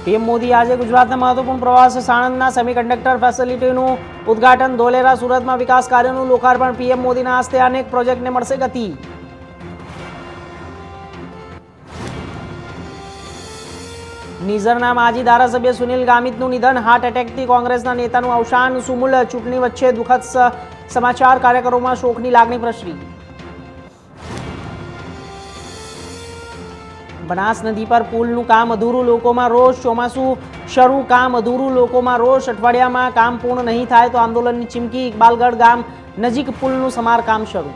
PM Modi આજે ગુજરાતના મહત્વપૂર્ણ પ્રવાસે સાણંદના સેમિકન્ડક્ટર ફેસિલિટીનું ઉદ્ઘાટન, ધોલેરા સુરતમાં વિકાસ કાર્યોનું લોકાર્પણ, પીએમ મોદીના હસ્તે અનેક પ્રોજેક્ટને મળશે ગતિ. નિઝરના માજી ધારાસભ્ય સુનિલ ગામિતનું નિધન, હાર્ટ એટેકથી કોંગ્રેસના નેતાનું અવસાન. સુમૂલ ચૂંટણી વચ્ચે દુઃખદ સમાચાર, કાર્યકરોમાં શોકની લાગણી પ્રસરી. બનાસ નદી પર પુલનું કામ અધૂરું, લોકોમાં રોષ. ચોમાસું શરૂ, કામ અધૂરું, લોકોમાં રોષ. અઠવાડિયામાં કામ પૂર્ણ નહીં થાય તો આંદોલનની ચીમકી. ઇકબાલગઢ ગામ નજીક પુલનું સમારકામ શરૂ.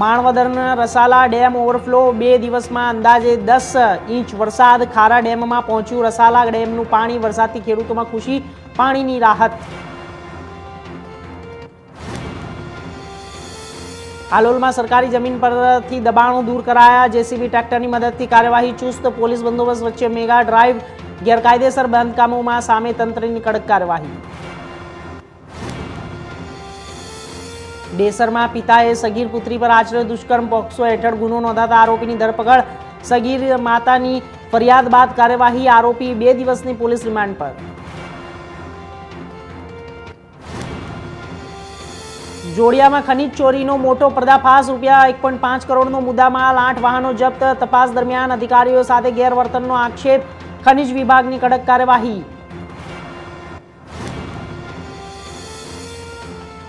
માણવદરના રસાલા ડેમ ઓવરફ્લો, 2 દિવસમાં અંદાજે 10 ઇંચ વરસાદ. ખારા ડેમમાં પહોંચ્યું રસાલા ડેમનું પાણી, વરસાદથી ખેડૂતોમાં ખુશી, પાણીની રાહત. હાલોલમાં સરકારી જમીન પરથી દબાણો દૂર કરાયા, જેસીબી ટ્રેક્ટરની મદદથી કાર્યવાહી ચુસ્ત. પોલીસ બંદોબસ્ત વચ્ચે મેગા ડ્રાઈવ, ગેરકાયદેસર બાંધકામોમાં સામે તંત્રની કડક કાર્યવાહી. ડેસરમાં પિતાએ સગીર પુત્રી પર આચર્યો દુષ્કર્મ, પોક્સો હેઠળ ગુનો નોંધાતા આરોપીની ધરપકડ. સગીર માતાની ફરિયાદ બાદ કાર્યવાહી, આરોપી 2 દિવસની પોલીસ રિમાન્ડ પર. જોડિયામાં ખનીજ ચોરીનો મોટો પર્દાફાશ, ₹1.5 કરોડનો મુદ્દામાલ, 8 વાહનો જપ્ત. તપાસ દરમિયાન અધિકારીઓ સાથે ગેરવર્તનનો આક્ષેપ, ખનીજ વિભાગની કડક કાર્યવાહી.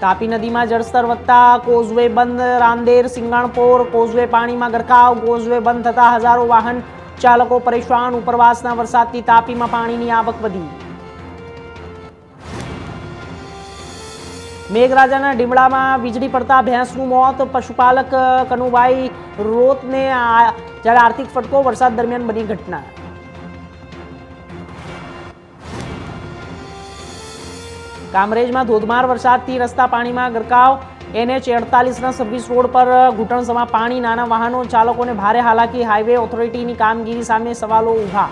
તાપી નદીમાં જળસ્તર વધતા કોઝવે બંધ, રાંદેર સિંગણપોર કોઝવે પાણીમાં ગરકાવ. કોઝવે બંધ થતા હજારો વાહન ચાલકો પરેશાન. ઉપરવાસના વરસાદથી તાપીમાં પાણીની આવક વધી. મેઘરાજાના ડીમડામાં વીજળી પડતા ભેંસનું મોત, પશુપાલક કનુભાઈ રોતને જ્યારે આર્થિક ફટકો, વરસાદ દરમિયાન બની ઘટના. કામરેજમાં ધોધમાર વરસાદથી રસ્તા પાણીમાં ગરકાવ. NH48ના સર્વિસ રોડ પર ઘૂંટણસમાં પાણી, નાના વાહનો ચાલકોને ભારે હાલાકી. હાઈવે ઓથોરિટીની કામગીરી સામે સવાલો ઉભા.